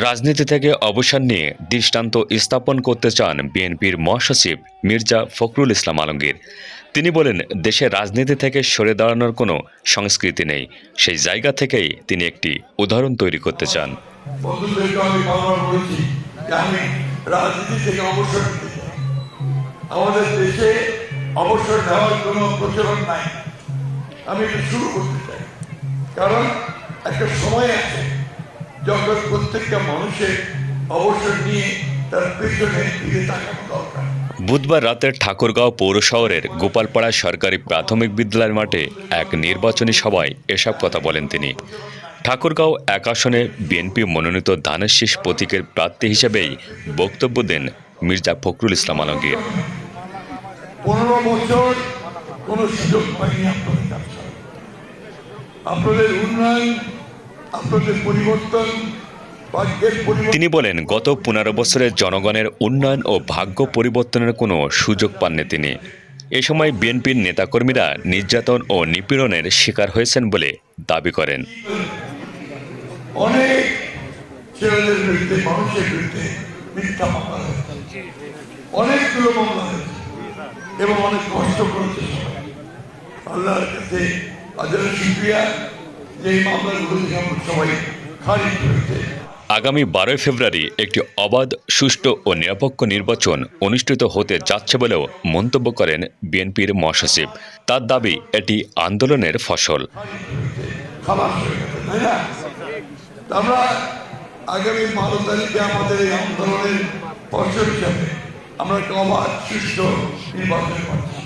রাজনীতি থেকে অবসর নিয়ে দৃষ্টান্ত স্থাপন করতে চান বিএনপির মহাসচিব মির্জা ফখরুল ইসলাম আলমগীর। তিনি বলেন, দেশের রাজনীতি থেকে সরে দাঁড়ানোর কোনো সংস্কৃতি নেই। সেই জায়গা থেকেই তিনি একটি উদাহরণ তৈরি করতে চান। রাজনীতি থেকে অবসর নিতে চাই। আমাদের দেশে অবসর নেওয়ার কোনো প্রচলন নাই। আমি এটা শুরু করতে চাই, কারণ একটা সময় আছে যখন প্রত্যেকটা মানুষের অবসর নিয়ে তার পেছনে ফিরে তাকানো দরকার। বুধবার রাতে ঠাকুরগাঁও পৌর শহরের গোপালপাড়া সরকারি প্রাথমিক বিদ্যালয়ের মাঠে এক নির্বাচনী সভায় এসব কথা বলেন তিনি। ঠাকুরগাঁও এক আসনে বিএনপি মনোনীত ধানের শীষ প্রতীকের প্রার্থী হিসেবেই বক্তব্য দেন মির্জা ফখরুল ইসলাম আলমগীর। 15 বছর কোন সুযোগ পাইনি আপনাদের উন্নয়ন, আপনাদের পরিবর্তন। তিনি বলেন, গত 15 বছরের জনগণের উন্নয়ন ও ভাগ্য পরিবর্তনের কোনো সুযোগ পাননি তিনি। এ সময় বিএনপির নেতাকর্মীরা নির্যাতন ও নিপীড়নের শিকার হয়েছেন বলে দাবি করেন। অনেক ছেলেদের বিরুদ্ধে, মানুষের বিরুদ্ধে মিথ্যা মামলা হয়েছে, অনেকগুলো মামলা হয়েছে এবং অনেক কষ্ট করেছে। আল্লাহর কাছে আজকে শুকরিয়া যে এই মামলাগুলো সবাই খারিজ করেছে। আগামী 12 ফেব্রুয়ারি একটি অবাধ, সুষ্ঠু ও নিরপেক্ষ নির্বাচন অনুষ্ঠিত হতে যাচ্ছে বলেও মন্তব্য করেন বিএনপির মহাসচিব। তার দাবি, এটি আন্দোলনের ফসল। আমরা আগামী 12 তারিখে আমাদের এই আন্দোলনের ফসল হিসাবে আমরা একটা অবাধ, সুষ্ঠু নির্বাচন করছি।